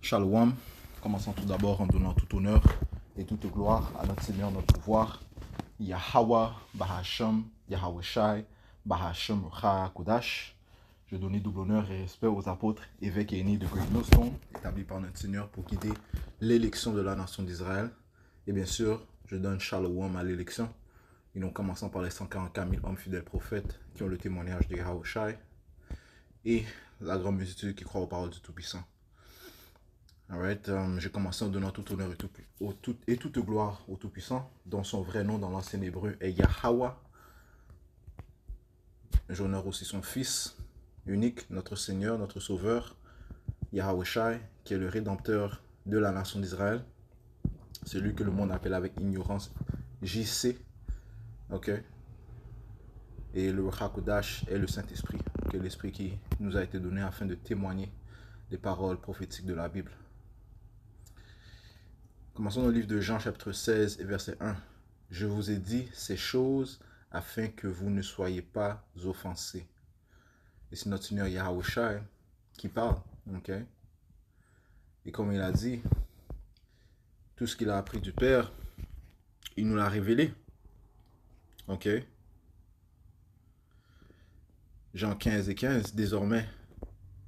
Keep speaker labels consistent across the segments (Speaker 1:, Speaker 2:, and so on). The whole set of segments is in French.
Speaker 1: Shalom. Commençons tout d'abord en donnant tout honneur et toute gloire à notre Seigneur, notre pouvoir, Yahweh, Bahasham, Yahweh Shai, Bahasham Ra Kodash. Je donne double honneur et respect aux apôtres, évêques et aînés de Great Millstone, établis par notre Seigneur pour guider l'élection de la nation d'Israël. Et bien sûr, je donne Shalom à l'élection. Et nous commençons par les 144 000 hommes fidèles prophètes qui ont le témoignage de Yahweh Shai et la grande multitude qui croit aux paroles du Tout-Puissant. Alright, j'ai commencé en donnant tout honneur et toute gloire au Tout-Puissant, dont son vrai nom dans l'ancien hébreu est Yahweh. J'honore aussi son Fils unique, notre Seigneur, notre Sauveur, Yahweh Shai, qui est le Rédempteur de la nation d'Israël. Celui que le monde appelle avec ignorance JC. Ok. Et le Hakodash est le Saint-Esprit, qui est l'Esprit qui nous a été donné afin de témoigner les paroles prophétiques de la Bible. Commençons dans le livre de Jean, chapitre 16 et verset 1. Je vous ai dit ces choses afin que vous ne soyez pas offensés. Et c'est notre Seigneur Yahweh Shai qui parle. Ok. Et comme il a dit, tout ce qu'il a appris du Père, il nous l'a révélé. Ok. Jean 15 et 15. Désormais,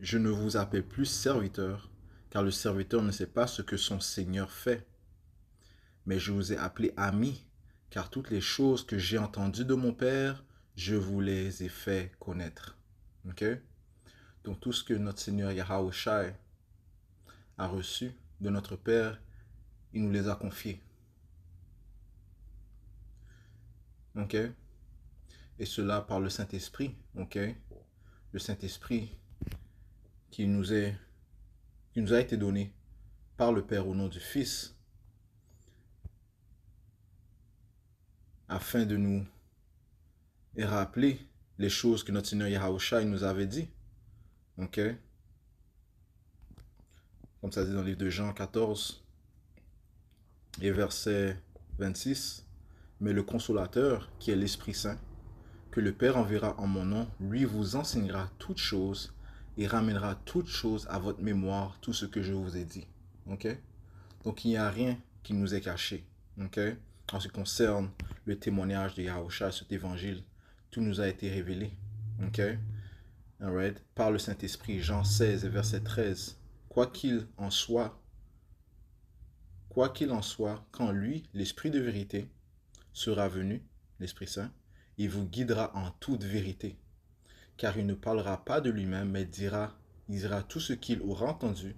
Speaker 1: je ne vous appelle plus serviteur, car le serviteur ne sait pas ce que son Seigneur fait. Mais je vous ai appelé amis, car toutes les choses que j'ai entendues de mon Père, je vous les ai fait connaître. Ok? Donc tout ce que notre Seigneur Yahweh Shai a reçu de notre Père, il nous les a confiés. Ok? Et cela par le Saint-Esprit. Ok? Le Saint-Esprit qui nous a été donné par le Père au nom du Fils, afin de nous rappeler les choses que notre Seigneur Yahweh Shai nous avait dit. Ok? Comme ça dit dans le livre de Jean 14 et verset 26. Mais le consolateur, qui est l'Esprit Saint, que le Père enverra en mon nom, lui vous enseignera toutes choses et ramènera toutes choses à votre mémoire, tout ce que je vous ai dit. Ok? Donc il n'y a rien qui nous est caché. Ok? En ce qui concerne le témoignage de Yahushua, cet évangile, tout nous a été révélé. Ok? Alright? Par le Saint-Esprit, Jean 16, verset 13. Quoi qu'il en soit, quand lui, l'Esprit de vérité, sera venu, l'Esprit Saint, il vous guidera en toute vérité. Car il ne parlera pas de lui-même, mais il dira tout ce qu'il aura entendu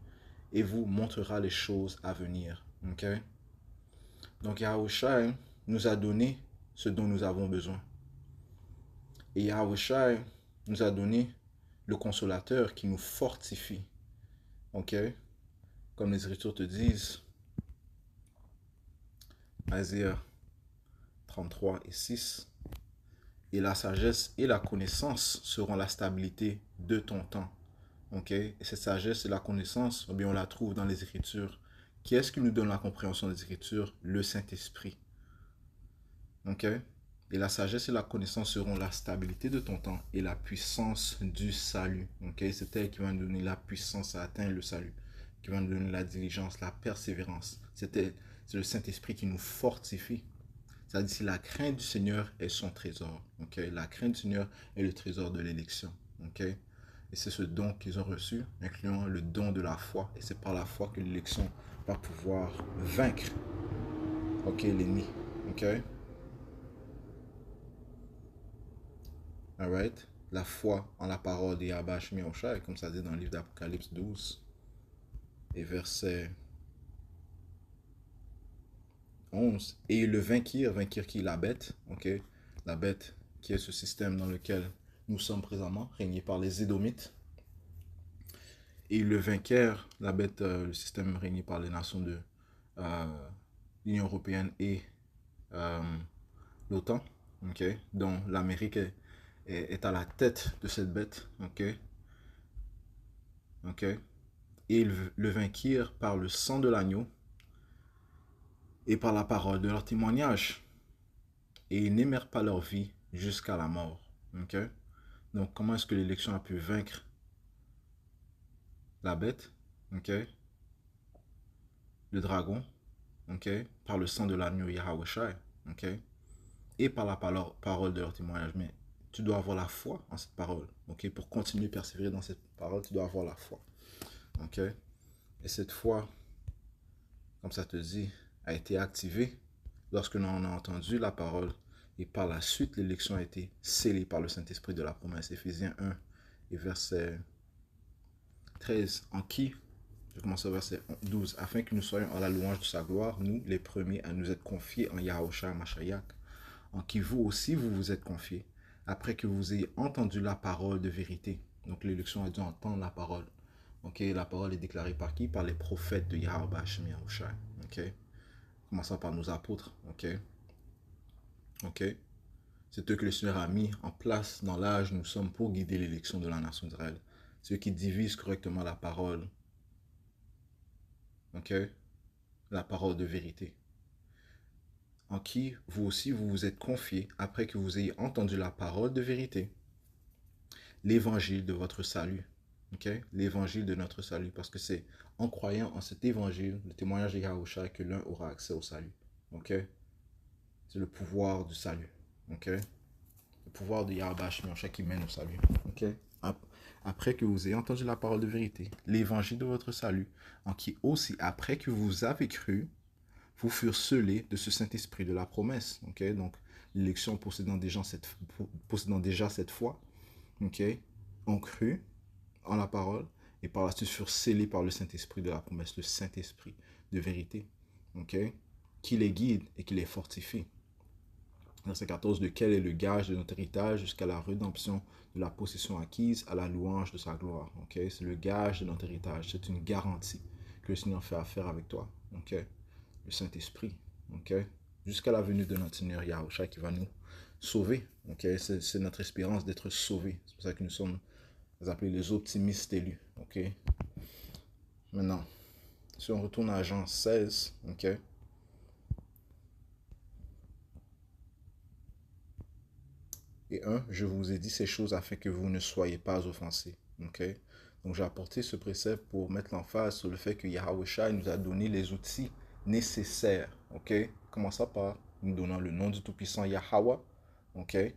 Speaker 1: et vous montrera les choses à venir. Ok? Donc Yahushua nous a donné ce dont nous avons besoin. Et Yahushua nous a donné le consolateur qui nous fortifie. Ok? Comme les Écritures te disent, Isaiah 33 et 6. Et la sagesse et la connaissance seront la stabilité de ton temps. Ok? Et cette sagesse et la connaissance, eh bien, on la trouve dans les Écritures. Qui est-ce qui nous donne la compréhension des Écritures? Le Saint-Esprit. Ok? Et la sagesse et la connaissance seront la stabilité de ton temps et la puissance du salut. Ok? C'est elle qui va nous donner la puissance à atteindre le salut, qui va nous donner la diligence, la persévérance. C'est le Saint-Esprit qui nous fortifie. Ça dit, si la crainte du Seigneur est son trésor. Okay? La crainte du Seigneur est le trésor de l'élection. Okay? Et c'est ce don qu'ils ont reçu, incluant le don de la foi. Et c'est par la foi que l'élection va pouvoir vaincre, l'ennemi. Okay? Alright? La foi en la parole de Yahweh Shai, comme ça dit dans le livre d'Apocalypse 12 et verset 11. Et ils le vainquirent qui? La bête. Okay? La bête qui est ce système dans lequel nous sommes présentement, régné par les Édomites. Et ils le vainquèrent, la bête, le système régné par les nations de l'Union européenne et l'OTAN, okay, dont l'Amérique est à la tête de cette bête. Okay. Et ils le vainquirent par le sang de l'agneau et par la parole de leur témoignage. Et ils n'aimèrent pas leur vie jusqu'à la mort. Okay. Donc, comment est-ce que l'élection a pu vaincre la bête? Okay. le dragon, ok, par le sang de l'agneau Yahweh Shai, ok, et par la parole de leur témoignage. Mais tu dois avoir la foi en cette parole, ok, pour continuer à persévérer dans cette parole, tu dois avoir la foi, ok. Et cette foi, comme ça te dit, a été activée lorsque l'on a entendu la parole et par la suite, l'élection a été scellée par le Saint-Esprit de la promesse. Éphésiens 1 et verset 13, en qui, je commence au verset 12, afin que nous soyons à la louange de sa gloire, nous, les premiers, à nous être confiés en Yahushua Mashiach, en qui vous aussi, vous vous êtes confiés, après que vous ayez entendu la parole de vérité. Donc l'élection a dû entendre la parole. Ok, la parole est déclarée par qui? Par les prophètes de Yahweh Hashem Yahushua. Ok, commençant par nos apôtres. Ok, ok. C'est eux que le Seigneur a mis en place dans l'âge nous sommes pour guider l'élection de la nation d'Israël. Ceux qui divisent correctement la parole. Ok, la parole de vérité. En qui vous aussi vous vous êtes confiés après que vous ayez entendu la parole de vérité. L'évangile de votre salut. Okay? L'évangile de notre salut. Parce que c'est en croyant en cet évangile, le témoignage de Yahushua, que l'un aura accès au salut. Okay? C'est le pouvoir du salut. Okay? Le pouvoir de Yahushua qui mène au salut. Okay? Après que vous ayez entendu la parole de vérité, l'évangile de votre salut, en qui aussi, après que vous avez cru, vous furent scellés de ce Saint-Esprit de la promesse. Okay? Donc, l'élection possédant déjà cette foi, okay, ont cru en la parole et par la suite furent scellés par le Saint-Esprit de la promesse, le Saint-Esprit de vérité, okay, qui les guide et qui les fortifie. Verset 14, lequel est le gage de notre héritage jusqu'à la rédemption de la possession acquise à la louange de sa gloire. Okay? C'est le gage de notre héritage, c'est une garantie que le Seigneur fait affaire avec toi. Okay? Le Saint-Esprit, okay? Jusqu'à la venue de notre Seigneur Yahushua qui va nous sauver. Okay? C'est notre espérance d'être sauvés. C'est pour ça que nous sommes appelés les optimistes élus. Okay? Maintenant, si on retourne à Jean 16, okay? Et 1, je vous ai dit ces choses afin que vous ne soyez pas offensés. Okay? Donc j'ai apporté ce précepte pour mettre l'emphase sur le fait que Yahushua nous a donné les outils nécessaires. Okay? Commençant par nous donnant le nom du Tout-Puissant Yahweh. Okay?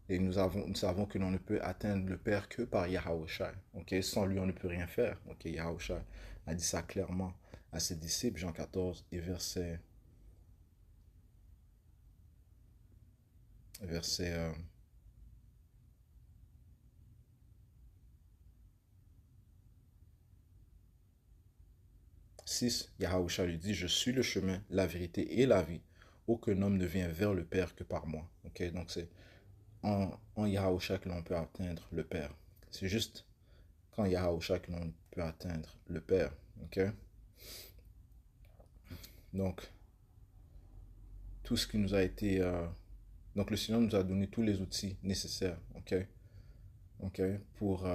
Speaker 1: Et nous savons que l'on ne peut atteindre le Père que par Yahushua. Okay? Sans lui, on ne peut rien faire. Okay? Yahushua a dit ça clairement à ses disciples, Jean 14 et verset 6, Yahushua lui dit, je suis le chemin, la vérité et la vie. Aucun homme ne vient vers le Père que par moi. Okay? Donc c'est en Yahushua que l'on peut atteindre le Père. C'est juste quand Yahushua que l'on peut atteindre le Père. Okay? Donc, tout ce qui nous a été... donc le Seigneur nous a donné tous les outils nécessaires, okay? Okay? Pour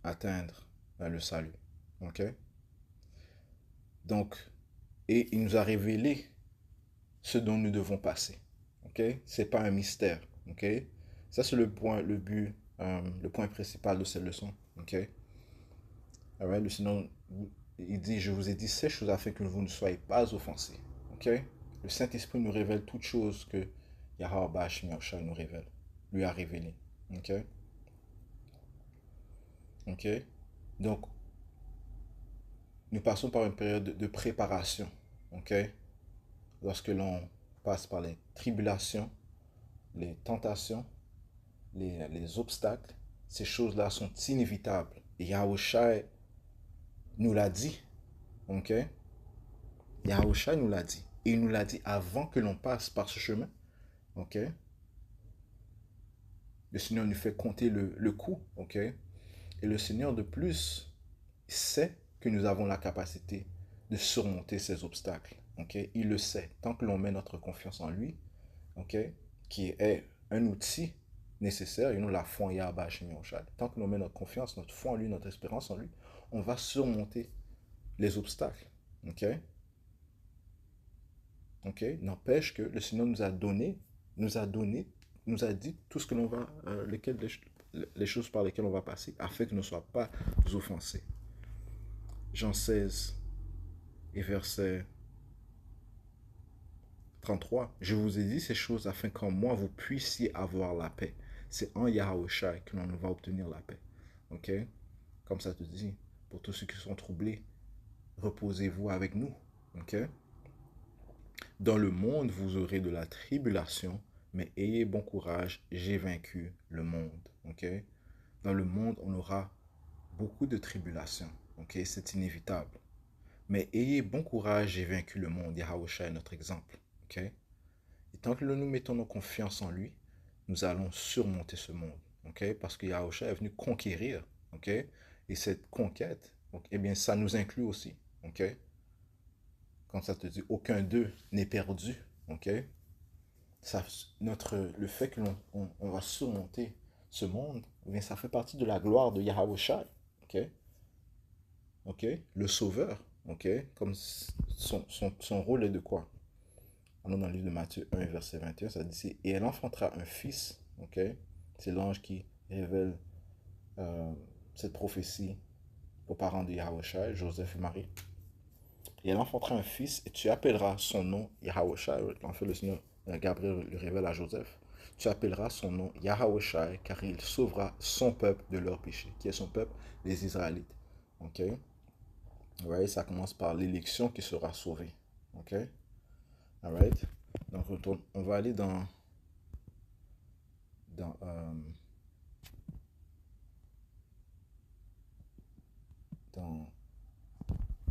Speaker 1: atteindre le salut. Okay? Donc, et il nous a révélé ce dont nous devons passer. Okay? Ce n'est pas un mystère. Okay? Ça, c'est le point principal de cette leçon. Okay? Alright? Le Seigneur, il dit, je vous ai dit ces choses afin que vous ne soyez pas offensés. Okay? Le Saint-Esprit nous révèle toutes choses que Yahweh Shai nous révèle, lui a révélé. Ok? Ok? Donc, nous passons par une période de préparation. Ok? Lorsque l'on passe par les tribulations, les tentations, les obstacles, ces choses-là sont inévitables. Et Yahushua nous l'a dit. Ok? Yahushua nous l'a dit. Et il nous l'a dit avant que l'on passe par ce chemin. Ok? Le Seigneur nous fait compter le coup. Ok? Et le Seigneur, de plus, sait que nous avons la capacité de surmonter ces obstacles. Okay? Il le sait. Tant que l'on met notre confiance en lui, okay, qui est un outil nécessaire, la foi en Yahweh Shai. Tant que l'on met notre confiance, notre foi en lui, notre espérance en lui, on va surmonter les obstacles. Okay? Okay? N'empêche que le Seigneur nous a dit tout ce que l'on va, les choses par lesquelles on va passer, afin que nous ne soyons pas offensés. Jean 16, et verset 33. Je vous ai dit ces choses afin qu'en moi vous puissiez avoir la paix. C'est en Yahushua que l'on va obtenir la paix. Ok? Comme ça te dit, pour tous ceux qui sont troublés, reposez-vous avec nous. Ok? Dans le monde, vous aurez de la tribulation, mais ayez bon courage, j'ai vaincu le monde. Ok? Dans le monde, on aura beaucoup de tribulations. Ok? C'est inévitable. Mais ayez bon courage, j'ai vaincu le monde. Yahushua est notre exemple. Ok? Et tant que nous mettons nos confiances en lui, nous allons surmonter ce monde. Ok? Parce que Yahushua est venu conquérir. Ok? Et cette conquête, donc, eh bien, ça nous inclut aussi. Ok? Quand ça te dit aucun d'eux n'est perdu. Ok? Ça, le fait que on va surmonter ce monde, eh bien, ça fait partie de la gloire de Yahushua. Ok? Ok? Le sauveur. Ok? Comme son rôle est de quoi? Allons dans le livre de Matthieu 1, verset 21, ça dit, et elle enfantera un fils, ok? C'est l'ange qui révèle euh, cette prophétie aux parents de Yahushua, Joseph et Marie. Et elle enfantera un fils, et tu appelleras son nom Yahushua, en fait le Seigneur, Gabriel le révèle à Joseph. Tu appelleras son nom Yahushua, car il sauvera son peuple de leurs péchés. Qui est son peuple? Les Israélites. Ok? Ouais, ça commence par l'élection qui sera sauvée. Ok? Alright? Donc, on va aller dans, dans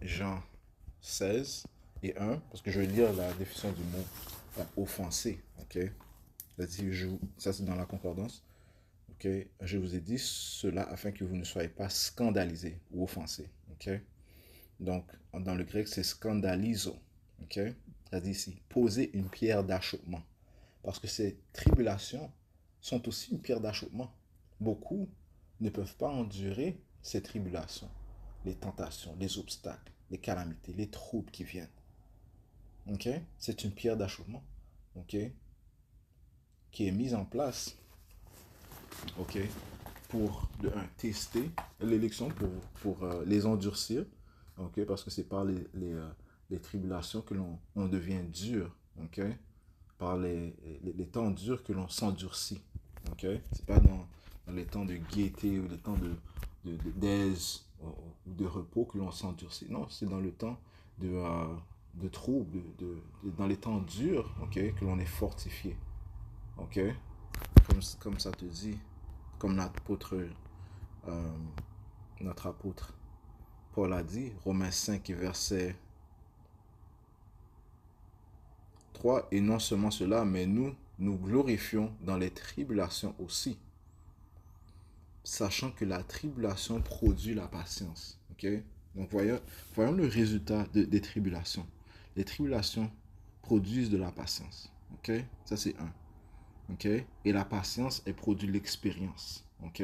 Speaker 1: Jean 16 et 1, parce que je vais lire la définition du mot offensé. Ok? Ça, c'est dans la concordance. Ok? Je vous ai dit cela afin que vous ne soyez pas scandalisés ou offensés. Ok? Donc, dans le grec, c'est scandalizo. Ok? Ça dit ici, poser une pierre d'achoppement. Parce que ces tribulations sont aussi une pierre d'achoppement. Beaucoup ne peuvent pas endurer ces tribulations, les tentations, les obstacles, les calamités, les troubles qui viennent. Ok? C'est une pierre d'achoppement. Ok? Qui est mise en place. Ok? Pour, tester l'élection, pour les endurcir. Ok? Parce que c'est par les tribulations que l'on devient dur. Ok? Par les temps durs que l'on s'endurcit. Ok? C'est pas dans les temps de gaieté ou les temps d'aise ou de repos que l'on s'endurcit. Non, c'est dans le temps de trouble, dans les temps durs, ok, que l'on est fortifié. Ok? Comme ça te dit, comme euh, notre apôtre Paul a dit, Romains 5, verset 3, et non seulement cela, mais nous glorifions dans les tribulations aussi, sachant que la tribulation produit la patience. Ok? Donc voyons le résultat des tribulations. Les tribulations produisent de la patience. Ok? Ça c'est un. Ok? Et la patience, elle produit l'expérience. Ok?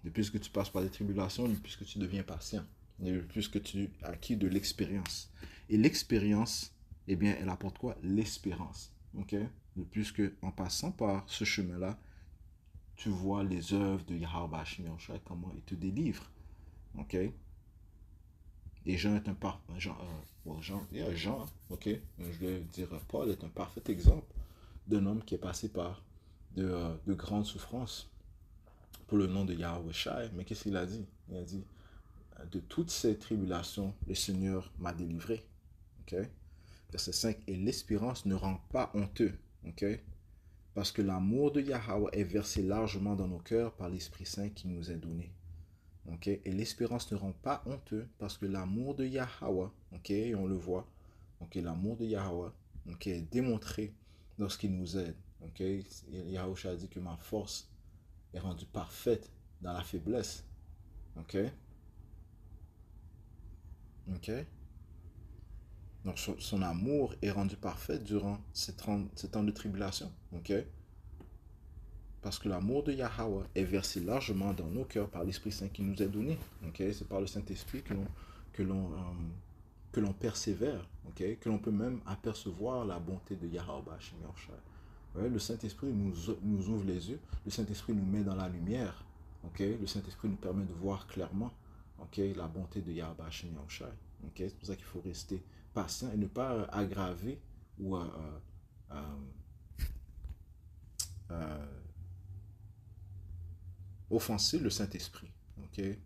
Speaker 1: De plus que tu passes par des tribulations, de plus que tu deviens patient. De plus que tu acquis de l'expérience. Et l'expérience, eh bien, elle apporte quoi? L'espérance. Ok? De plus que en passant par ce chemin-là, tu vois les œuvres de Yahweh Shemioshai, comment il te délivre. Ok? Et Jean est un parfait. Jean, ok? Je vais dire, Paul est un parfait exemple d'un homme qui est passé par de grandes souffrances pour le nom de Yahweh Shai. Mais qu'est-ce qu'il a dit? Il a dit, de toutes ces tribulations, le Seigneur m'a délivré. Ok? Verset 5, et l'espérance ne rend pas honteux. Ok? Parce que l'amour de Yahweh est versé largement dans nos cœurs par l'Esprit Saint qui nous est donné. Ok? Et l'espérance ne rend pas honteux parce que l'amour de Yahweh, ok, on le voit, ok, l'amour de Yahweh, ok, est démontré lorsqu'il nous aide. Ok? Yahweh a dit que ma force est rendue parfaite dans la faiblesse. Ok? Ok? Donc son amour est rendu parfait durant ces temps de tribulation. Ok? Parce que l'amour de Yahweh est versé largement dans nos cœurs par l'Esprit Saint qui nous est donné. Okay? C'est par le Saint-Esprit que l'on persévère, okay? Que l'on peut même apercevoir la bonté de Yahweh. Ouais, le Saint-Esprit nous ouvre les yeux, le Saint-Esprit nous met dans la lumière. Okay? Le Saint-Esprit nous permet de voir clairement. ok, la bonté de Yahweh Hashem Yahushua. Ok, c'est pour ça qu'il faut rester patient et ne pas aggraver ou euh, offenser le Saint-Esprit. Ok, et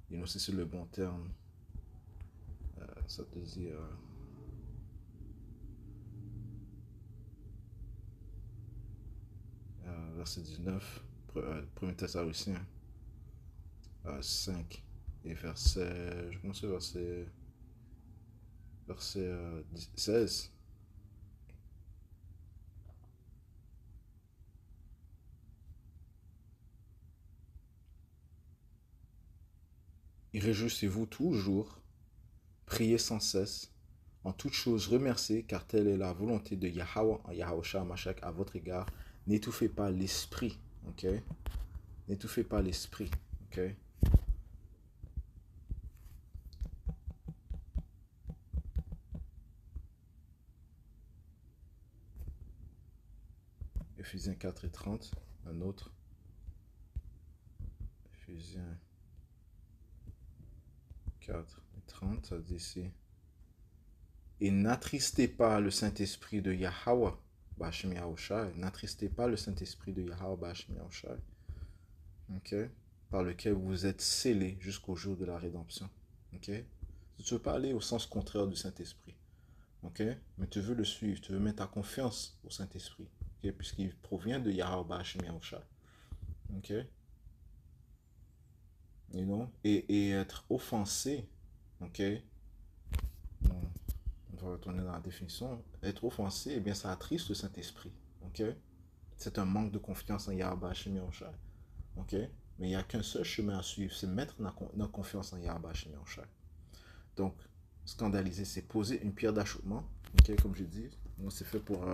Speaker 1: nous, c'est le bon terme. Ça te dit. Verset 19, 1 Thessaloniciens 5 et verset, je commence verset 16. Et réjouissez-vous toujours, priez sans cesse, en toute chose remerciez, car telle est la volonté de Yahweh, Yahushua Mashiach à votre égard. N'étouffez pas l'esprit, ok? N'étouffez pas l'esprit, ok? Éphésiens 4 et 30, un autre. Éphésiens 4 et 30, ça dit ici. Et n'attristez pas le Saint-Esprit de Yahweh, Ba'ashem Yahushua. N'attristez pas le Saint-Esprit de Yahweh, Ba'ashem Yahushua. Ok? Par lequel vous êtes scellés jusqu'au jour de la rédemption. Ok? Tu ne veux pas aller au sens contraire du Saint-Esprit. Ok? Mais tu veux le suivre, tu veux mettre ta confiance au Saint-Esprit. Okay? Puisqu'il provient de Yahweh, Ba'ashem Yahushua. Ok? You know? Et être offensé. Ok? Bon. On va retourner dans la définition. Être offensé, eh bien, ça attriste le Saint-Esprit. Ok? C'est un manque de confiance en Yahweh Hashem Yahushua. Ok? Mais il n'y a qu'un seul chemin à suivre, c'est mettre notre confiance en Yahweh Hashem Yahushua. Donc, scandaliser, c'est poser une pierre d'achoppement. Ok? Comme je dis, moi, c'est fait pour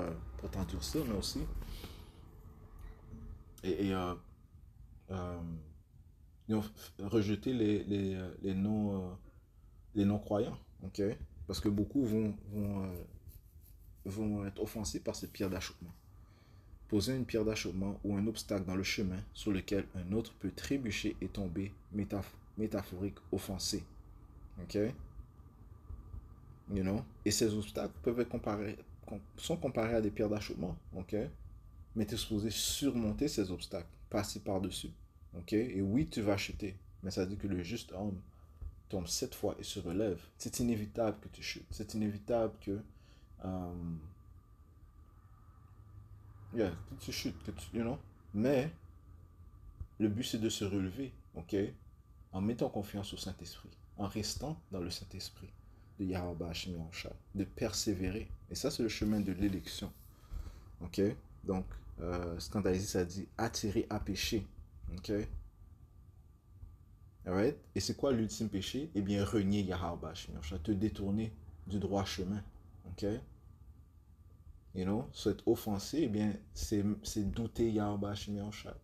Speaker 1: t'endurcir, mais aussi. Et rejeter les non-croyants. Ok? Parce que beaucoup vont être offensés par cette pierre d'achoppement. Poser une pierre d'achoppement ou un obstacle dans le chemin sur lequel un autre peut trébucher et tomber, métaphorique, offensé. Ok? You know? Et ces obstacles peuvent être sont comparés à des pierres d'achoppement. Ok? Mais tu es supposé surmonter ces obstacles, passer par-dessus. Ok? Et oui, tu vas chuter. Mais ça dit que le juste homme tombe 7 fois et se relève. C'est inévitable que tu chutes. C'est inévitable que tu chutes, you know? Mais le but, c'est de se relever, ok? En mettant confiance au Saint-Esprit, en restant dans le Saint-Esprit de Yahweh Hashem Yahushua, de persévérer. Et ça, c'est le chemin de l'élection, ok? Donc, scandaliser, ça dit attirer à pécher, ok? Alright? Et c'est quoi l'ultime péché? Eh bien, renier Yahweh Hashem Yahushua, te détourner du droit chemin, ok? You know? So, être offensé, eh bien, c'est douter Yahweh Hashem Yahushua.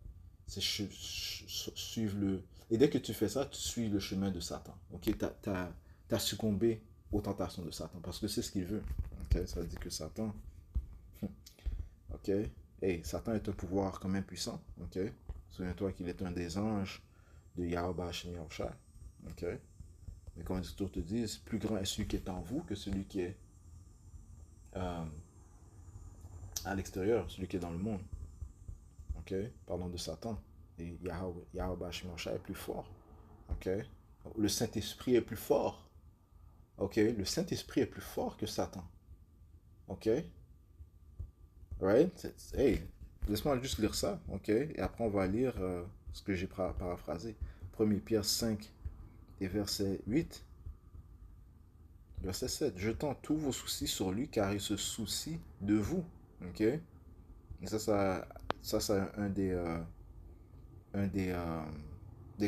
Speaker 1: C'est suivre le... Et dès que tu fais ça, tu suis le chemin de Satan. Ok, t'as succombé aux tentations de Satan parce que c'est ce qu'il veut. Ok, ça dit que Satan... Ok, hey, Satan est un pouvoir quand même puissant. Ok, souviens-toi qu'il est un des anges de Yahweh Hashem Yahushua. Ok, mais comme les Écritures te disent, plus grand est celui qui est en vous que celui qui est à l'extérieur, celui qui est dans le monde. Ok, parlons de Satan. Et Yahweh Hashem Yahushua est plus fort. Ok, le Saint-Esprit est plus fort. Ok, le Saint-Esprit est plus fort que Satan. Ok, right? Hey, laisse-moi juste lire ça. Ok, et après on va lire ce que j'ai paraphrasé. 1 Pierre 5 et verset 8. Verset 7. Jetant tous vos soucis sur lui car il se soucie de vous. Ok, et ça c'est un des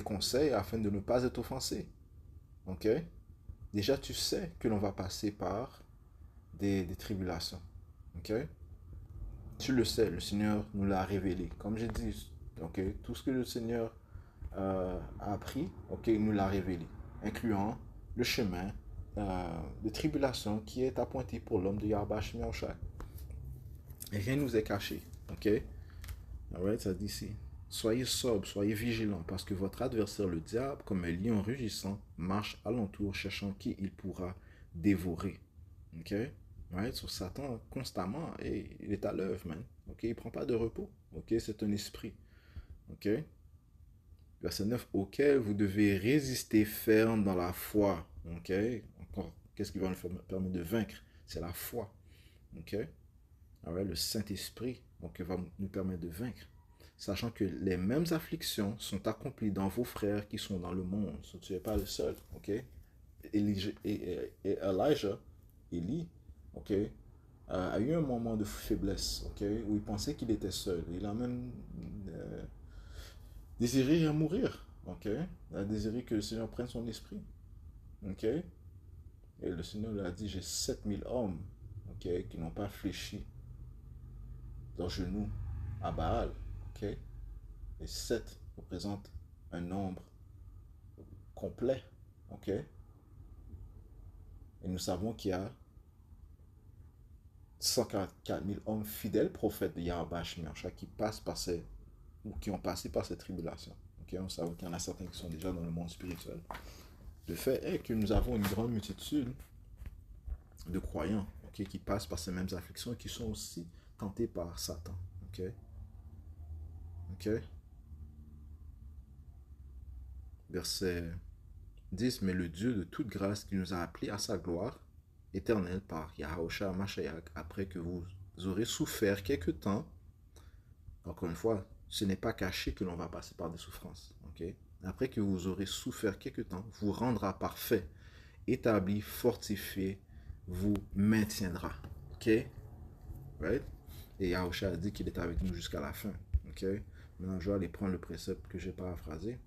Speaker 1: conseils afin de ne pas être offensé. Ok, déjà tu sais que l'on va passer par des tribulations. Ok, tu le sais, le Seigneur nous l'a révélé. Comme j'ai dit, ok, tout ce que le Seigneur a appris, ok, il nous l'a révélé, incluant le chemin de tribulation qui est appointé pour l'homme de Yahweh Hashem Yahushua. Et rien ne nous est caché, ok. Alright, ça dit ici. Soyez sobre, soyez vigilants, parce que votre adversaire, le diable, comme un lion rugissant, marche alentour, cherchant qui il pourra dévorer. Ok? Right? Sur Satan, constamment, et il est à l'œuvre, man. Ok? Il ne prend pas de repos. Ok? C'est un esprit. Ok? Verset 9, auquel vous devez résister ferme dans la foi. Ok? Encore, qu'est-ce qui va nous permettre de vaincre? C'est la foi. Ok? Right? Le Saint-Esprit, donc, va nous permettre de vaincre. Sachant que les mêmes afflictions sont accomplies dans vos frères qui sont dans le monde. So, tu n'es pas le seul. Ok? Elijah, Élie, ok, a eu un moment de faiblesse, ok, où il pensait qu'il était seul. Il a même désiré mourir, ok. Il a désiré que le Seigneur prenne son esprit, ok. Et le Seigneur lui a dit, j'ai 7000 hommes, ok, qui n'ont pas fléchi leurs genoux à Baal, ok. Et 7 représentent un nombre complet, ok. Et nous savons qu'il y a 144 000 hommes fidèles prophètes de Yahweh qui passent par ces, ou qui ont passé par ces tribulations. Okay? On sait qu'il y en a certains qui sont déjà dans le monde spirituel. Le fait est que nous avons une grande multitude de croyants, okay, qui passent par ces mêmes afflictions et qui sont aussi tentés par Satan. Okay? Okay? Verset 10, mais le Dieu de toute grâce qui nous a appelés à sa gloire éternelle par Yahushua Mashiach, après que vous aurez souffert quelque temps, encore une fois, ce n'est pas caché que l'on va passer par des souffrances. Okay? Après que vous aurez souffert quelque temps, vous rendra parfait, établi, fortifié, vous maintiendra. Ok? Right? Et Yahushua a dit qu'il est avec nous jusqu'à la fin. Ok? Maintenant, je vais aller prendre le précepte que j'ai paraphrasé.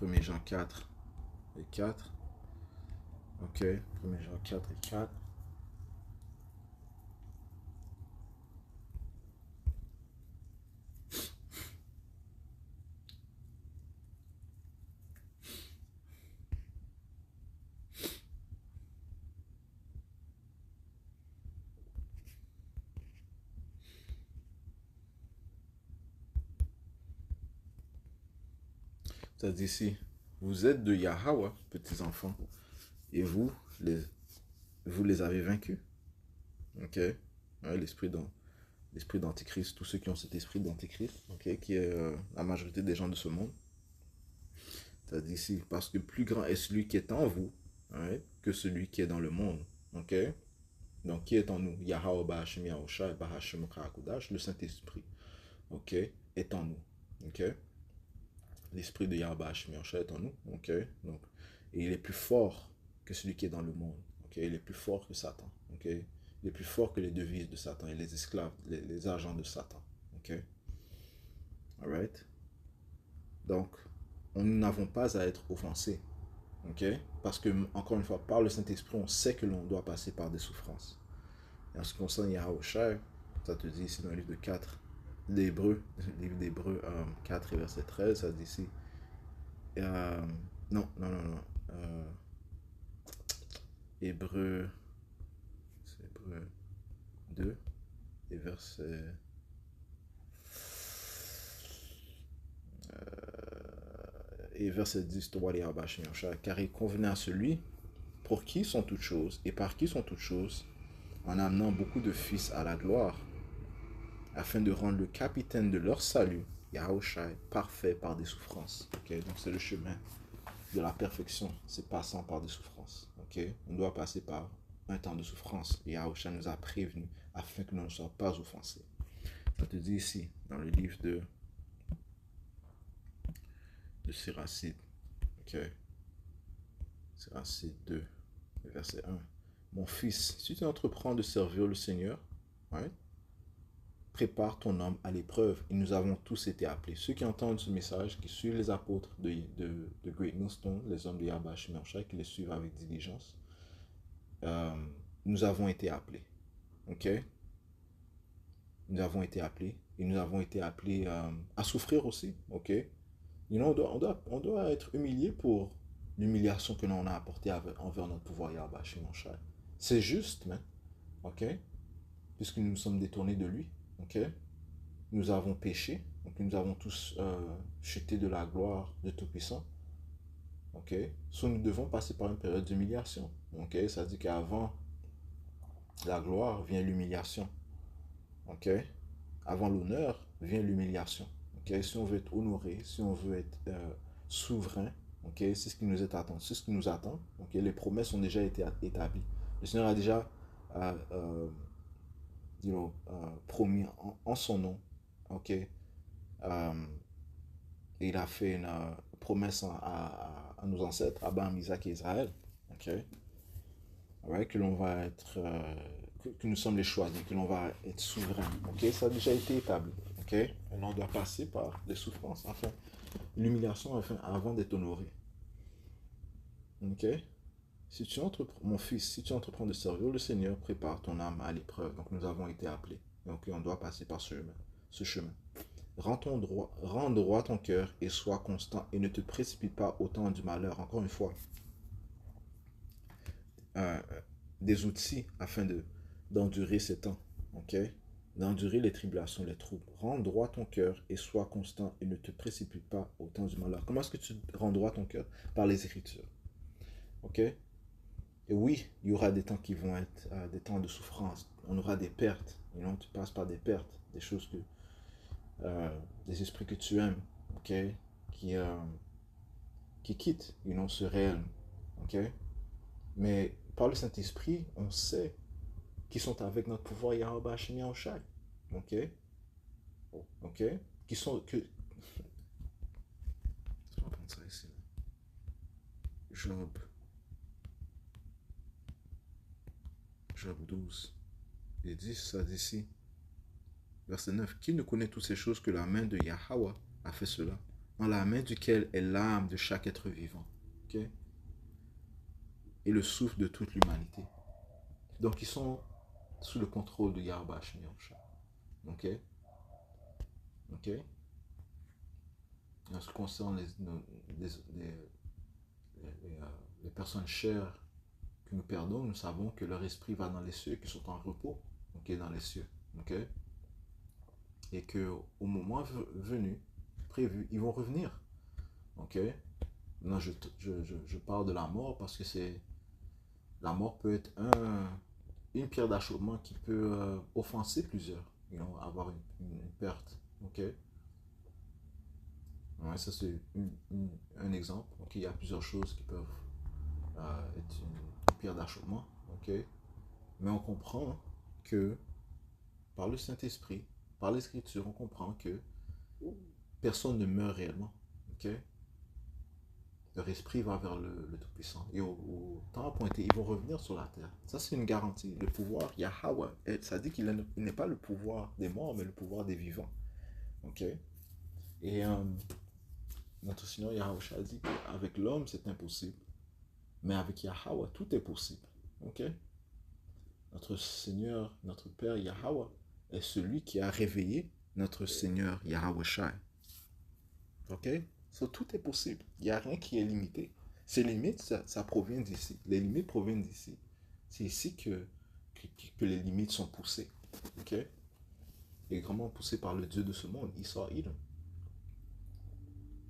Speaker 1: 1 Jean 4 et 4. Ok? 1 Jean 4 et 4. Ça dit ici, vous êtes de Yahweh, petits enfants, et vous les avez vaincus. Ok? Ouais, l'esprit d'antichrist, tous ceux qui ont cet esprit d'antichrist, ok, qui est la majorité des gens de ce monde. Ça dit ici, parce que plus grand est celui qui est en vous, right, que celui qui est dans le monde. Ok? Donc, qui est en nous? Yahweh Bahashim Yahushua Bahashim Karakudash, le Saint-Esprit. Ok? Est en nous. Ok? L'esprit de Yahweh Bahashim Yahushua est en nous. Ok? Donc, et il est plus fort que celui qui est dans le monde. Ok? Il est plus fort que Satan. Ok? Il est plus fort que les devises de Satan et les esclaves, les agents de Satan. Ok? Alright? Donc, nous n'avons pas à être offensés. Ok? Parce que, encore une fois, par le Saint-Esprit, on sait que l'on doit passer par des souffrances. Et en ce qui concerne Yahushua, ça te dit ici dans le livre de 4, l'Hébreu, le livre d'Hébreu 4 et verset 13, ça dit ici. Non. Hébreu, c'est Hébreu 2 et verset. Et verset 10, car il convenait à celui pour qui sont toutes choses et par qui sont toutes choses, en amenant beaucoup de fils à la gloire, afin de rendre le capitaine de leur salut, Yahushua, parfait par des souffrances. Okay? Donc c'est le chemin de la perfection, c'est passant par des souffrances. Okay? On doit passer par un temps de souffrance. Et Yahushua nous a prévenus afin que nous ne soyons pas offensés. Ça te dit ici, dans le livre de Siracide. Okay? Siracide 2, verset 1. Mon fils, si tu entreprends de servir le Seigneur, right, prépare ton homme à l'épreuve. Et nous avons tous été appelés. Ceux qui entendent ce message, qui suivent les apôtres de Great Millstone, les hommes de Yahweh Shemashai, qui les suivent avec diligence, nous avons été appelés. Ok? Nous avons été appelés. Et nous avons été appelés à souffrir aussi. Ok? You know, on doit être humilié pour l'humiliation que l'on a apportée envers notre pouvoir Yahweh Shai. C'est juste, mais, ok? Puisque nous nous sommes détournés de lui, ok? Nous avons péché, donc nous avons tous chuté de la gloire de Tout-Puissant, ok? So, nous devons passer par une période d'humiliation, ok? Ça dit qu'avant la gloire vient l'humiliation, ok? Avant l'honneur vient l'humiliation, ok? Si on veut être honoré, si on veut être souverain, ok? C'est ce qui nous attend, c'est ce qui nous attend, ok? Les promesses ont déjà été établies. Le Seigneur a déjà promis en son nom, ok? Il a fait une promesse à nos ancêtres, Abraham, Isaac et Israël, ok? Ouais, que l'on va être, que nous sommes les choisis, que l'on va être souverain, ok? Ça a déjà été établi, ok? On doit passer par des souffrances, enfin, l'humiliation, enfin, avant d'être honoré, ok? Si tu entreprends, mon fils, si tu entreprends de servir le Seigneur, prépare ton âme à l'épreuve. Donc nous avons été appelés, donc on doit passer par ce chemin. Rends droit ton cœur et sois constant et ne te précipite pas au temps du malheur. Encore une fois, des outils afin d'endurer ces temps, ok? D'endurer les tribulations, les troubles. Rends droit ton cœur et sois constant et ne te précipite pas au temps du malheur. Comment est-ce que tu rends droit ton cœur? Par les Écritures, ok? Et oui, il y aura des temps qui vont être des temps de souffrance. On aura des pertes. Tu passes par des pertes, des choses que des esprits que tu aimes, ok, qui, qui quittent, ce réel, ok. Mais par le Saint-Esprit, on sait qu'ils sont avec notre pouvoir Yahweh Hashem Yahushai, ok, ok, qui sont que. Je vais prendre ça ici. Job 12 et 10, ça dit ici, verset 9. Qui ne connaît toutes ces choses que la main de Yahweh a fait cela, dans la main duquel est l'âme de chaque être vivant, ok, et le souffle de toute l'humanité. Donc ils sont sous le contrôle de Yahweh Hashem Yahushua. Ok? Ok? En ce qui concerne les personnes chères que nous perdons, nous savons que leur esprit va dans les cieux, qu'ils sont en repos, ok, dans les cieux. Ok? Et qu'au moment venu, prévu, ils vont revenir. Ok? Maintenant, je parle de la mort parce que la mort peut être une pierre d'achoppement qui peut offenser plusieurs, avoir une perte. Ok? Ouais, ça c'est un exemple. Ok, il y a plusieurs choses qui peuvent être une pierre d'achoppement. Ok, mais on comprend que par le Saint-Esprit, par l'Écriture, on comprend que personne ne meurt réellement. Ok, leur esprit va vers le Tout-Puissant. Et au temps appointé, ils vont revenir sur la terre. Ça, c'est une garantie. Le pouvoir, Yahweh, ça dit qu'il n'est pas le pouvoir des morts, mais le pouvoir des vivants. Ok, et notre Seigneur Yahushua dit qu'avec l'homme, c'est impossible. Mais avec Yahweh, tout est possible. Ok? Notre Seigneur, notre Père Yahweh est celui qui a réveillé notre Seigneur Yahweh Shai. Ok? So, tout est possible. Il n'y a rien qui est limité. Ces limites, ça provient d'ici. Les limites proviennent d'ici. C'est ici que les limites sont poussées. Ok? Et vraiment poussées par le Dieu de ce monde, Issa Edom.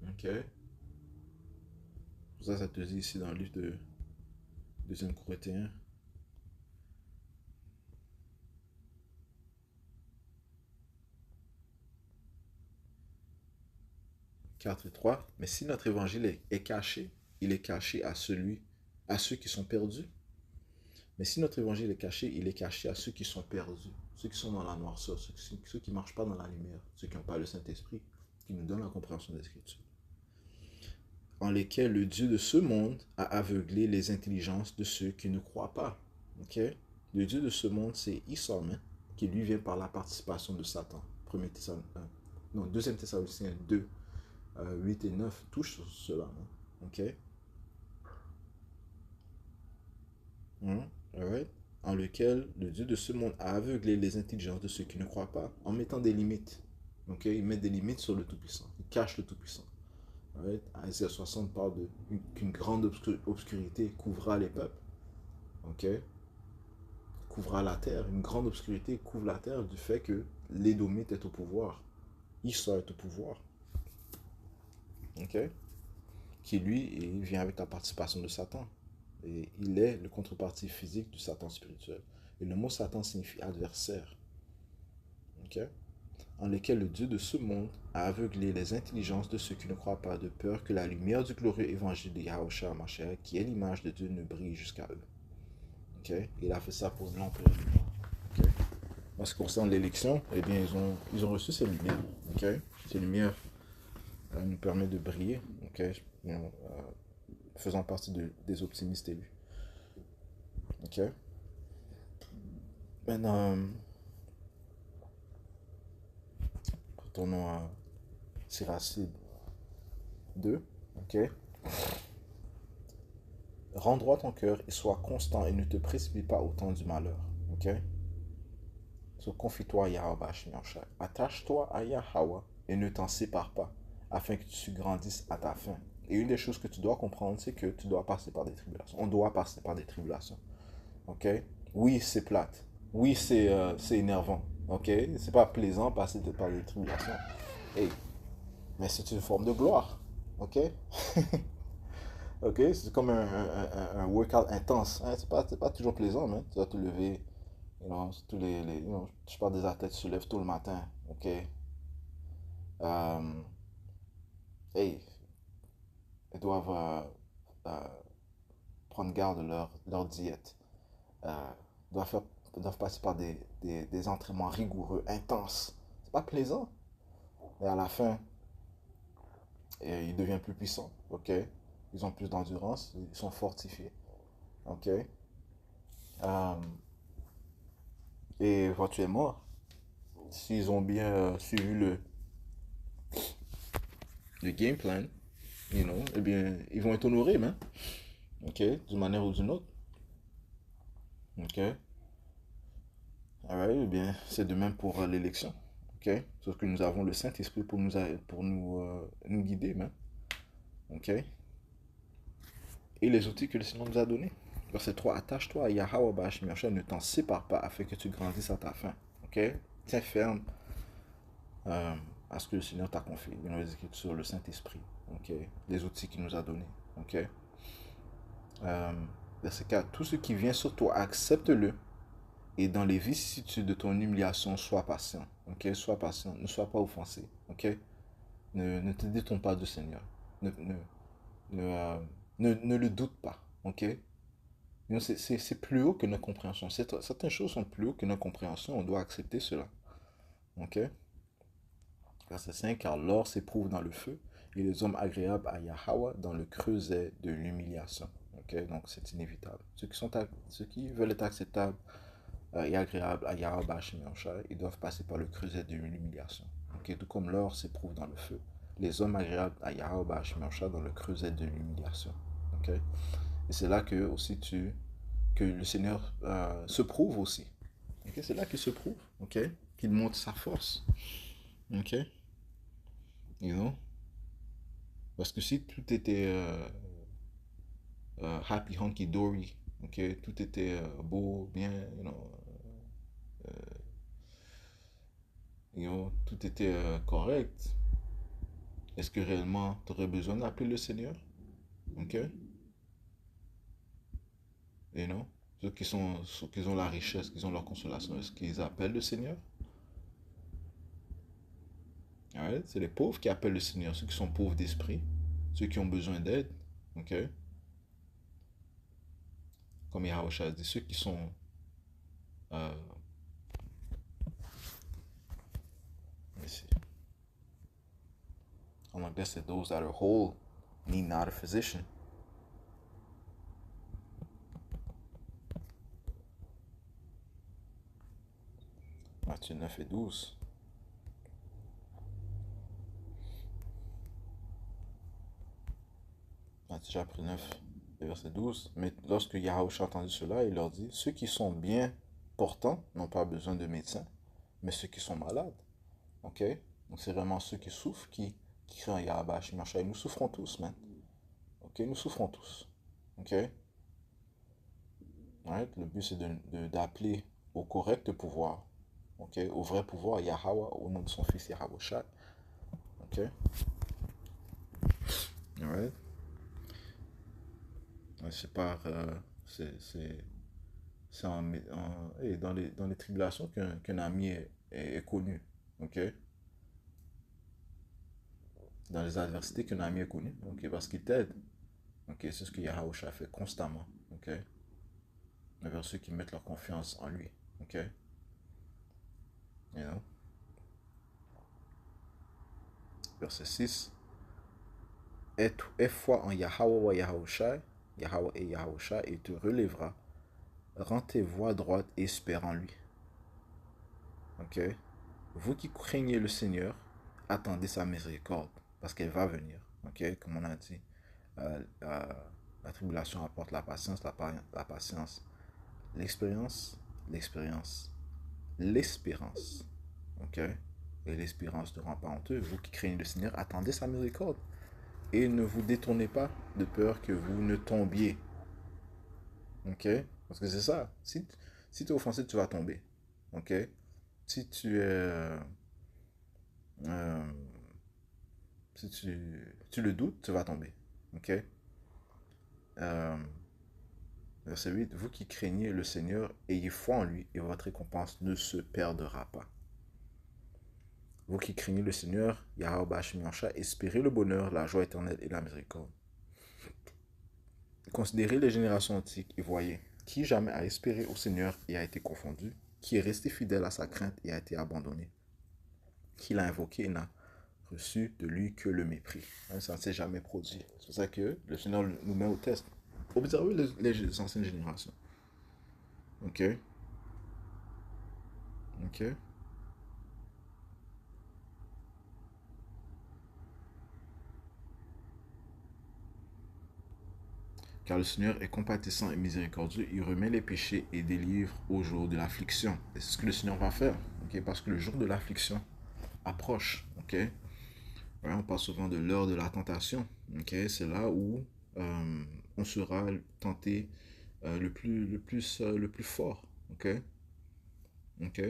Speaker 1: Ok? Pour ça, ça te dit ici dans le livre de 2 Corinthiens. 4 et 3. Mais si notre évangile est caché, il est caché à ceux qui sont perdus. Mais si notre évangile est caché, il est caché à ceux qui sont perdus, ceux qui sont dans la noirceur, ceux qui ne marchent pas dans la lumière, ceux qui n'ont pas le Saint-Esprit, qui nous donne la compréhension des Écritures, en lesquels le Dieu de ce monde a aveuglé les intelligences de ceux qui ne croient pas. Okay? Le Dieu de ce monde, c'est Issom, qui lui vient par la participation de Satan. 2 Thessaloniciens 2, 8 et 9 touchent sur cela. Ok? Alright? En lequel le Dieu de ce monde a aveuglé les intelligences de ceux qui ne croient pas, en mettant des limites. Ok? Il met des limites sur le Tout-Puissant. Il cache le Tout-Puissant. Right? Isaïe 60 parle qu'une grande obscurité couvra les peuples. Ok? Couvra la terre. Une grande obscurité couvre la terre du fait que l'Édomite est au pouvoir. Issa est au pouvoir. Ok? Qui lui, il vient avec la participation de Satan. Et il est le contrepartie physique du Satan spirituel. Et le mot Satan signifie adversaire. Ok? En lesquels le Dieu de ce monde a aveuglé les intelligences de ceux qui ne croient pas, de peur que la lumière du glorieux évangile de Yahushua HaMashiach, qui est l'image de Dieu, ne brille jusqu'à eux. Okay? Il a fait ça pour l'empereur. Okay? En ce qui concerne l'élection, eh bien, ils ont reçu ces lumières. Okay? Ces lumières nous permettent de briller, okay? Faisant partie des optimistes élus. Okay? Maintenant, retournons à Siracide 2. Okay? Rends droit ton cœur et sois constant et ne te précipite pas au temps du malheur. Ok? So, confie-toi à Yahweh. Attache-toi à Yahweh et ne t'en sépare pas, afin que tu grandisses à ta fin. Et une des choses que tu dois comprendre, c'est que tu dois passer par des tribulations. On doit passer par des tribulations. Ok? Oui, c'est plate. Oui, c'est énervant. Ok? C'est pas plaisant de passer par des tribulations. Hey, mais c'est une forme de gloire. Ok? Ok, c'est comme un workout intense. Hein? C'est pas toujours plaisant, mais tu dois te lever. Tous je parle des athlètes se lèvent tôt le matin. Ok. Euh, hey, ils doivent euh, prendre garde de leur diète. Euh, ils doivent passer par des entraînements rigoureux, intenses. C'est pas plaisant. Et à la fin, ils deviennent plus puissants. Ok. Ils ont plus d'endurance. Ils sont fortifiés. Ok. Euh, et éventuellement, s'ils ont bien suivi le game plan, eh bien, ils vont être honorés, man. Ok, d'une manière ou d'une autre. Ok, alright, eh bien, c'est de même pour l'élection. Ok, sauf que nous avons le Saint-Esprit pour nous guider, man. Ok, et les outils que le Seigneur nous a donnés. Verset 3, attache-toi à Yahweh Bashim Yahshua, ne t'en sépare pas afin que tu grandisses à ta fin. Ok, tiens ferme euh, à ce que le Seigneur t'a confié. Il nous les écrit sur le Saint-Esprit. Ok, les outils qu'il nous a donnés. Ok. Verset 4, tout ce qui vient sur toi, accepte-le. Et dans les vicissitudes de ton humiliation, sois patient. Ok, sois patient. Ne sois pas offensé. Ok, ne te détourne pas du Seigneur. Ne, ne, ne, euh, ne le doute pas. Ok, c'est plus haut que notre compréhension. Certaines choses sont plus haut que notre compréhension. On doit accepter cela. Ok, verset 5, car l'or s'éprouve dans le feu et les hommes agréables à Yahweh dans le creuset de l'humiliation. Ok, donc c'est inévitable. Ceux qui veulent être acceptables et agréable à Yahweh Bashim Yahushua, ils doivent passer par le creuset de l'humiliation. Okay? Tout comme l'or s'éprouve dans le feu. Les hommes agréables à Yahweh Bashim Yahushua dans le creuset de l'humiliation. Okay? Et c'est là que aussi que le Seigneur se prouve aussi. Okay? C'est là qu'il se prouve. Okay? Qu'il montre sa force. Okay? You know? Parce que si tout était happy hunky dory, okay? Tout était beau, bien, tout était correct, est-ce que réellement tu aurais besoin d'appeler le Seigneur? Ok? Et non? Ceux qui ont la richesse, qui ont leur consolation, est-ce qu'ils appellent le Seigneur? Ouais, c'est les pauvres qui appellent le Seigneur, ceux qui sont pauvres d'esprit, ceux qui ont besoin d'aide. Ok? Comme Yahweh a dit, ceux qui sont. Euh, ici. En anglais, c'est those that are whole need not a physician. Matthieu 9 et 12. Matthieu chapitre 9 et verset 12. Mais lorsque Yahweh a entendu cela, il leur dit, ceux qui sont bien portants n'ont pas besoin de médecin, mais ceux qui sont malades. Ok? Donc c'est vraiment ceux qui souffrent qui crient en Yahweh Hashem Yahshua. Nous souffrons tous, man. Ok, nous souffrons tous. Ok? Right? Le but, c'est d'appeler au correct pouvoir. Ok? Au vrai pouvoir, Yahweh, au nom de son fils Yahweh Shai. Ok? Right? C'est par. C'est dans les tribulations qu'un ami est connu. Ok? Dans les adversités qu'un ami est connu. Ok? Parce qu'il t'aide. Ok? C'est ce que Yahweh Shai fait constamment. Ok? Envers ceux qui mettent leur confiance en lui. Ok? You know? Verset 6. Aie foi en Yahweh Yahweh et Yahushua, et te relèvera. Rends tes voies droites et espère en lui. Ok? Vous qui craignez le Seigneur, attendez sa miséricorde, parce qu'elle va venir. Ok? Comme on a dit, la tribulation apporte la patience, la patience, l'expérience, l'espérance. Ok? Et l'espérance ne rend pas honteux. Vous qui craignez le Seigneur, attendez sa miséricorde. Et ne vous détournez pas de peur que vous ne tombiez. Ok? Parce que c'est ça. Si tu es offensé, tu vas tomber. Ok? Si tu es. Euh, si tu le doutes, tu vas tomber. Ok? Euh, Verset 8. Vous qui craignez le Seigneur, ayez foi en lui et votre récompense ne se perdra pas. Vous qui craignez le Seigneur, Yahweh Hashem Yahshua, espérez le bonheur, la joie éternelle et la miséricorde. Considérez les générations antiques et voyez qui jamais a espéré au Seigneur et a été confondu, qui est resté fidèle à sa crainte et a été abandonné, qui l'a invoqué et n'a reçu de lui que le mépris. Ça ne s'est jamais produit. C'est pour ça que le Seigneur nous met au test. Observez les anciennes générations. Ok? Ok? Car le Seigneur est compatissant et miséricordieux, il remet les péchés et délivre au jour de l'affliction. Et c'est ce que le Seigneur va faire, ok? Parce que le jour de l'affliction approche, ok? Ouais, on parle souvent de l'heure de la tentation, ok? C'est là où on sera tenté le plus fort, ok? Ok?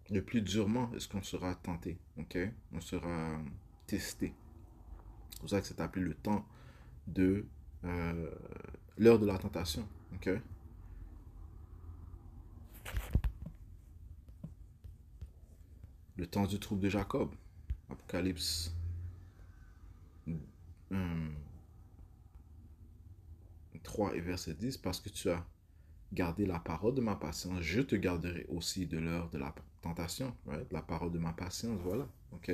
Speaker 1: Le plus durement est-ce qu'on sera tenté, ok? On sera testé. C'est pour ça que c'est appelé le temps de euh, l'heure de la tentation, ok? Le temps du trouble de Jacob. Apocalypse 3 et verset 10. Parce que tu as gardé la parole de ma patience, je te garderai aussi de l'heure de la tentation. Right? La parole de ma patience, voilà. Ok?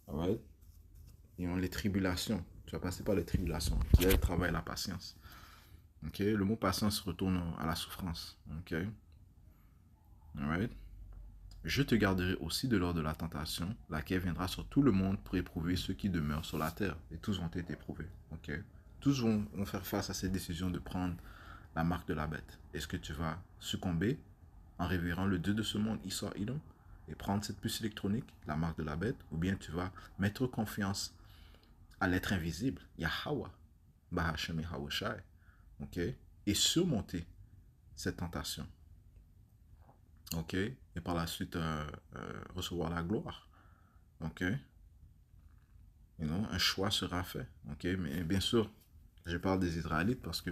Speaker 1: Right? Et on les tribulations. Tu vas passer par les tribulations, qui est le travail et la patience. Ok? Le mot patience retourne à la souffrance. Ok? Right? Je te garderai aussi de l'heure de la tentation, laquelle viendra sur tout le monde pour éprouver ceux qui demeurent sur la terre. Et tous vont être éprouvés. Ok? Tous vont faire face à cette décision de prendre la marque de la bête. Est-ce que tu vas succomber en révérant le Dieu de ce monde, Issa Idom, et prendre cette puce électronique, la marque de la bête, ou bien tu vas mettre confiance à l'être invisible, Yahweh, Bahashem Yahweh Shai, ok? Et surmonter cette tentation. Ok? Et par la suite, recevoir la gloire. Ok? Un choix sera fait. Ok? Mais bien sûr, je parle des Israélites parce que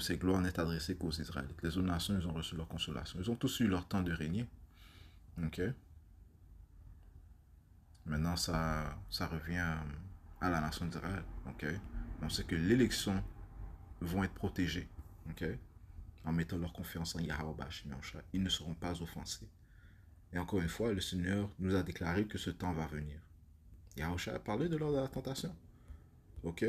Speaker 1: ces gloires n'est adressée qu'aux Israélites. Les autres nations, ils ont reçu leur consolation. Ils ont tous eu leur temps de régner. Ok? Maintenant, ça revient à la nation d'Israël. Ok? On sait que l'élection vont être protégés. Ok? En mettant leur confiance en Yahweh Bashim Yahushua. Ils ne seront pas offensés. Et encore une fois, le Seigneur nous a déclaré que ce temps va venir. Yahushua a parlé de l'heure de la tentation. Ok?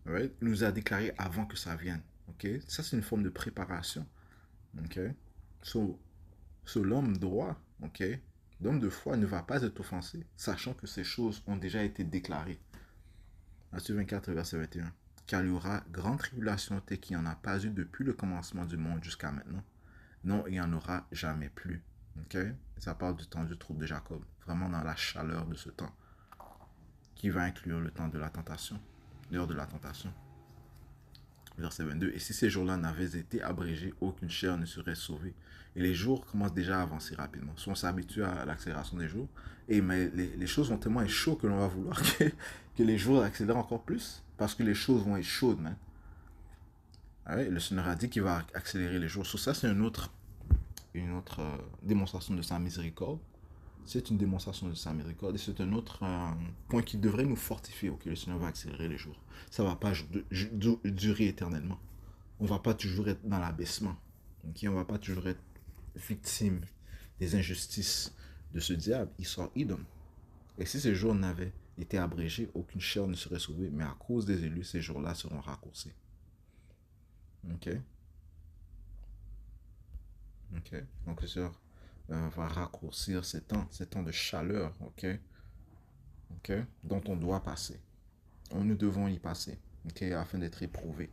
Speaker 1: Right? Il nous a déclaré avant que ça vienne. Ok? Ça, c'est une forme de préparation. Ok? So l'homme droit, ok? L'homme de foi ne va pas être offensé, sachant que ces choses ont déjà été déclarées. Matthieu 24, verset 21. Car il y aura grande tribulation telle qu'il n'y en a pas eu depuis le commencement du monde jusqu'à maintenant. Non, il n'y en aura jamais plus. Ok? Et ça parle du temps du trouble de Jacob, vraiment dans la chaleur de ce temps, qui va inclure le temps de la tentation, l'heure de la tentation. Verset 22. Et si ces jours-là n'avaient été abrégés, aucune chair ne serait sauvée. Et les jours commencent déjà à avancer rapidement. Si on s'habitue à l'accélération des jours, et mais les choses vont tellement être chaudes que l'on va vouloir que les jours accélèrent encore plus, parce que les choses vont être chaudes, man. Ouais, le Seigneur a dit qu'il va accélérer les jours. Sur ça, c'est une autre démonstration de sa miséricorde. C'est une démonstration de sa miséricorde et c'est un autre point qui devrait nous fortifier. Ok, le Seigneur va accélérer les jours. Ça ne va pas durer éternellement. On ne va pas toujours être dans l'abaissement. Okay? On ne va pas toujours être victime des injustices de ce diable. Il sort idem. Et si ces jours n'avaient été abrégés, aucune chair ne serait sauvée. Mais à cause des élus, ces jours-là seront raccourcis. Ok. Ok. Donc le Seigneur va raccourcir ces temps de chaleur. Ok. Ok. Dont on doit passer. Nous devons y passer. Ok. Afin d'être éprouvés.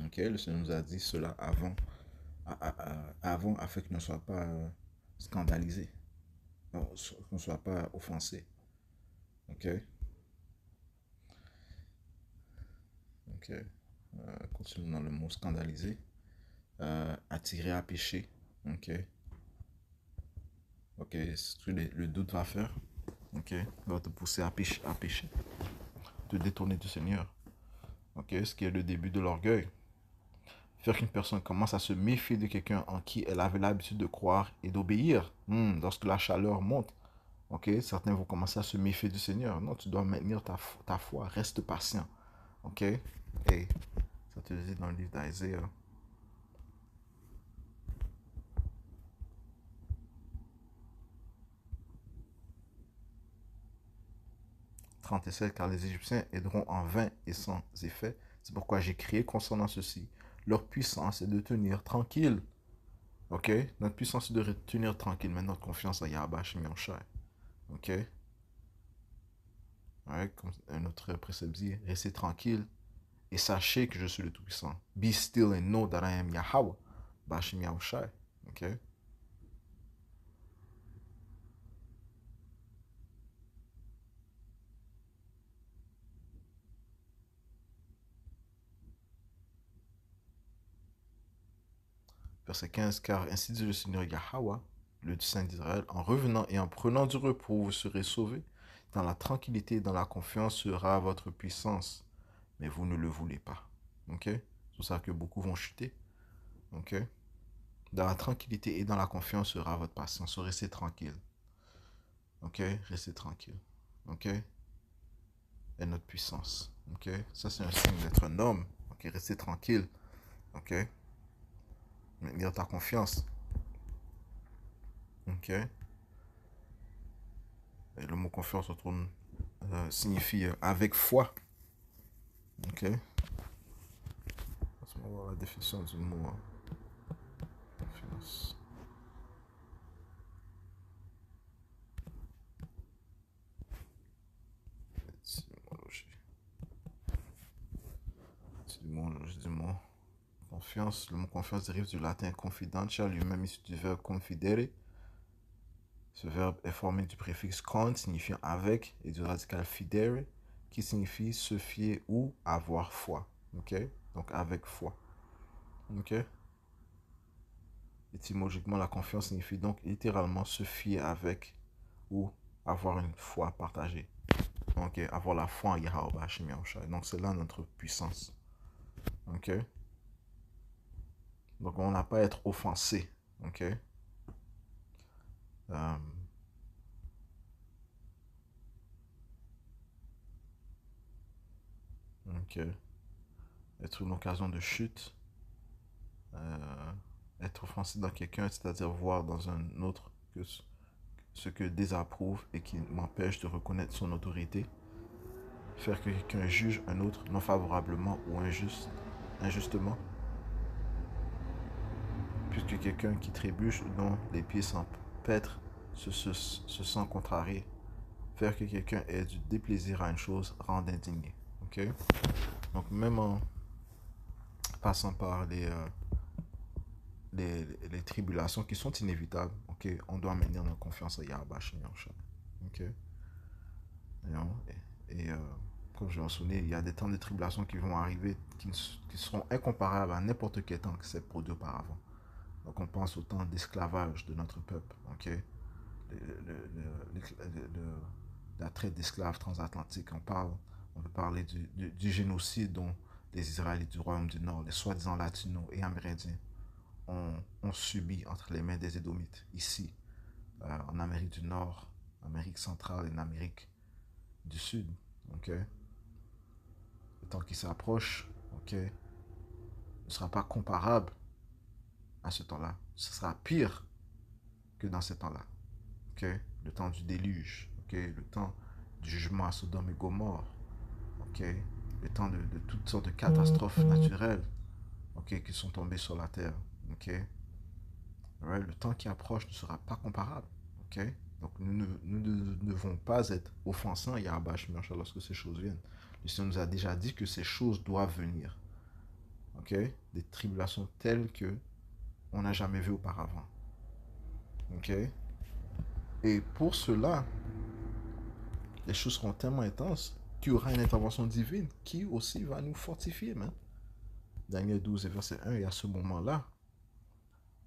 Speaker 1: Ok. Le Seigneur nous a dit cela avant afin qu'il ne soit pas scandalisé. Qu'on ne soit pas offensé. Ok. Ok. Continuons dans le mot scandalisé. Attirer à pécher. Ok. Ok. Ce que le doute va faire. Ok. Va te pousser à pécher. Te détourner du Seigneur. Ok. Ce qui est le début de l'orgueil. Faire qu'une personne commence à se méfier de quelqu'un en qui elle avait l'habitude de croire et d'obéir. Lorsque la chaleur monte. Ok. Certains vont commencer à se méfier du Seigneur. Non, tu dois maintenir ta foi. Reste patient. Ok. Et ça te dit dans le livre d'Isaiah. 37, car les Égyptiens aideront en vain et sans effet. C'est pourquoi j'ai crié concernant ceci. Leur puissance est de tenir tranquille. Ok? Notre puissance est de tenir tranquille, mais notre confiance en Yahweh Shemyahushai. Ok? Ouais, comme un autre précepte dit, restez tranquille et sachez que je suis le Tout-Puissant. Be still and know that I am Yahweh. Bashem Yahushai. Ok? Verset 15, car ainsi dit le Seigneur Yahweh, le Saint d'Israël, en revenant et en prenant du repos, vous serez sauvés. Dans la tranquillité et dans la confiance sera votre puissance, mais vous ne le voulez pas. Ok? C'est pour ça que beaucoup vont chuter. Ok? Dans la tranquillité et dans la confiance sera votre patience. Restez tranquille. Ok? Restez tranquille. Ok? Et notre puissance. Ok? Ça, c'est un signe d'être un homme. Ok? Restez tranquille. Ok? Maintenir ta confiance. Ok? Et le mot confiance retourne, signifie avec foi. Ok? On va voir la définition du mot confiance. Du mot confiance. Le mot confiance dérive du latin confidential, lui-même issu du verbe confidere. Ce verbe est formé du préfixe con, signifiant avec, et du radical fidere, qui signifie se fier ou avoir foi. Ok? Donc avec foi. Ok? Étymologiquement, la confiance signifie donc littéralement se fier avec ou avoir une foi partagée. Ok? Avoir la foi en Yahweh Hashem Yahushua. Donc c'est là notre puissance. Ok? Donc on n'a pas à être offensé. Ok? Donc, être une occasion de chute, être offensé dans quelqu'un, c'est-à-dire voir dans un autre que ce que désapprouve et qui m'empêche de reconnaître son autorité, faire que quelqu'un juge un autre non favorablement ou injustement, puisque quelqu'un qui trébuche ou dont les pieds s'empêtrent se sent contrarié, faire que quelqu'un ait du déplaisir à une chose rend indigné. Ok? Donc même en passant par les tribulations qui sont inévitables, ok, on doit maintenir notre confiance à Yahweh Hashem Yahushua. Ok? Et comme je m'en souviens, il y a des temps de tribulation qui vont arriver qui seront incomparables à n'importe quel temps que c'est produit auparavant. Donc on pense au temps d'esclavage de notre peuple, ok? La traite d'esclaves transatlantique, on peut parler du génocide dont les Israélites du Royaume du Nord, les soi-disant latinos et amérindiens, ont subi entre les mains des Édomites, ici, en Amérique du Nord, Amérique centrale et en Amérique du Sud, ok? Le temps qui s'approche, ok, ne sera pas comparable à ce temps-là. Ce sera pire que dans ce temps-là, ok? Le temps du déluge, ok? Le temps du jugement à Sodome et Gomorre, ok? Le temps de toutes sortes de catastrophes naturelles, ok, qui sont tombées sur la terre, ok? Ouais, le temps qui approche ne sera pas comparable, ok? Donc nous ne devons pas être offensants à Yahweh lorsque ces choses viennent. Le Seigneur nous a déjà dit que ces choses doivent venir, ok? Des tribulations telles que on n'a jamais vu auparavant, ok? Et pour cela, les choses seront tellement intenses qu'il y aura une intervention divine qui aussi va nous fortifier, hein? Daniel 12 verset 1, et à ce moment-là,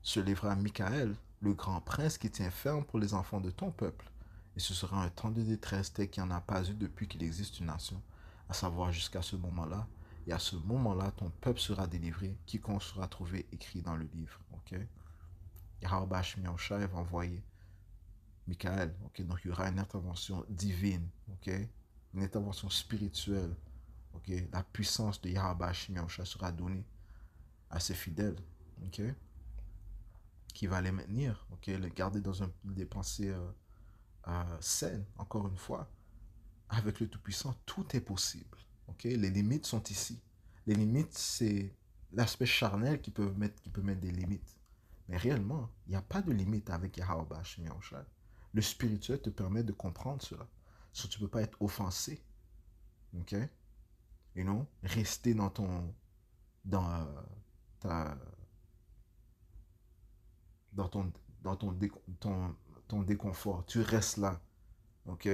Speaker 1: se lèvera Michael, le grand prince qui tient ferme pour les enfants de ton peuple. Et ce sera un temps de détresse tel qu'il n'y en a pas eu depuis qu'il existe une nation, à savoir jusqu'à ce moment-là. Et à ce moment-là, ton peuple sera délivré, quiconque sera trouvé écrit dans le livre. Ok? Yahweh Shemiyahushua va envoyer Michael. Ok? Donc il y aura une intervention divine. Ok? Une intervention spirituelle. Ok? La puissance de Yahweh Shemiyahushua sera donnée à ses fidèles. Ok? Qui va les maintenir, ok, les garder dans des pensées saines, encore une fois. Avec le Tout-Puissant, tout est possible. Ok, les limites sont ici. Les limites, c'est l'aspect charnel qui peut mettre des limites. Mais réellement, il n'y a pas de limite avec Yahweh Hashem Yahushua. Le spirituel te permet de comprendre cela. So, tu ne peux pas être offensé. Ok? Et non, rester dans dans ta, dans ton déconfort. Tu restes là. Ok?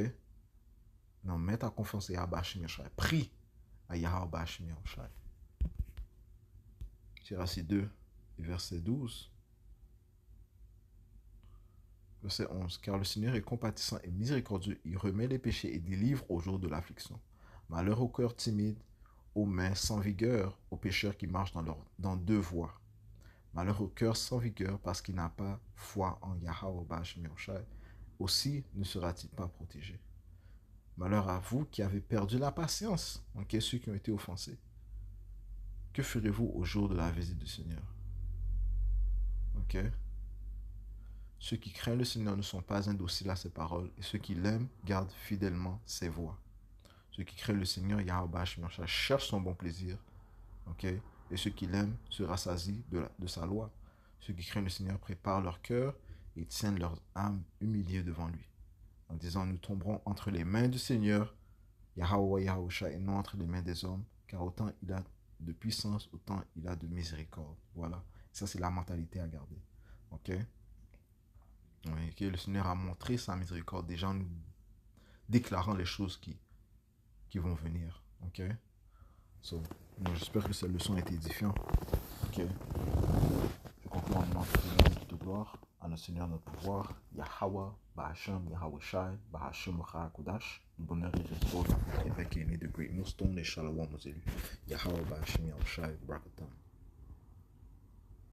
Speaker 1: Non, mets ta confiance à Yahweh Hashem Yahushua. Prie à Yahweh Hashem Yahushua. Siracide 2, verset 12. Verset 11. Car le Seigneur est compatissant et miséricordieux. Il remet les péchés et délivre au jour de l'affliction. Malheur au cœur timide, aux mains sans vigueur, aux pécheurs qui marchent dans deux voies. Malheur au cœur sans vigueur parce qu'il n'a pas foi en Yahweh Hashem Yahushua. Aussi ne sera-t-il pas protégé. Malheur à vous qui avez perdu la patience, ok, ceux qui ont été offensés. Que ferez-vous au jour de la visite du Seigneur? Ok? Ceux qui craignent le Seigneur ne sont pas indociles à ses paroles, et ceux qui l'aiment gardent fidèlement ses voies. Ceux qui craignent le Seigneur, Yahweh cherche son bon plaisir, ok? Et ceux qui l'aiment se rassasient de sa loi. Ceux qui craignent le Seigneur préparent leur cœur et tiennent leur âme humiliée devant lui, en disant, nous tomberons entre les mains du Seigneur, Yahweh Yahusha, et non entre les mains des hommes, car autant il a de puissance, autant il a de miséricorde. Voilà, ça c'est la mentalité à garder, ok? Oui, que le Seigneur a montré sa miséricorde déjà en déclarant les choses qui vont venir. Ok? So, j'espère que cette leçon a été édifiante. Ok? Je conclue en nom de gloire à notre Seigneur, notre pouvoir, Yahweh, Bahashem, Yahweh Shai, Bahashem, Kodash, bonheur et restaure, évêque et né de Great Millstone et Shalom aux élus. Yahweh, Bahashem, Yahweh Shai,